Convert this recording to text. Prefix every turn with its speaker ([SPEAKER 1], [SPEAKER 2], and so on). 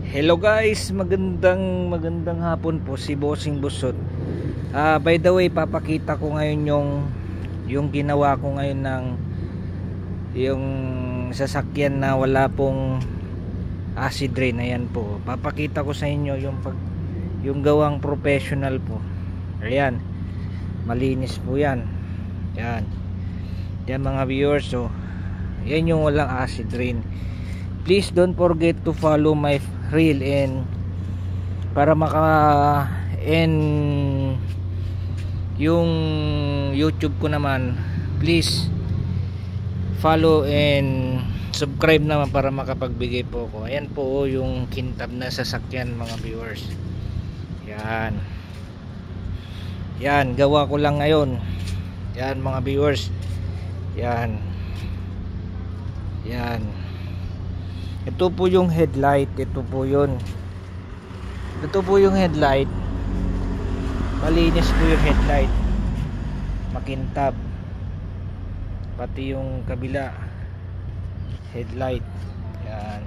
[SPEAKER 1] Hello guys, magandang hapon po, si Bossing Busot. By the way, papakita ko ngayon yung ginawa ko ngayon ng yung sasakyan na wala pong acid rain. Ayan po. Papakita ko sa inyo yung gawang professional po. Ayan. Malinis po 'yan. Yan. Yan mga viewers, so yan yung walang acid rain. Please don't forget to follow my reel and para yung YouTube ko naman, please follow and subscribe naman para makapagbigay po ako. Ayan po yung kintab na sasakyan mga viewers. Yan gawa ko lang ngayon. Yan mga viewers. Yan ito po yung headlight. Ito po yung headlight. Malinis po yung headlight, makintab, pati yung kabila headlight. Yan.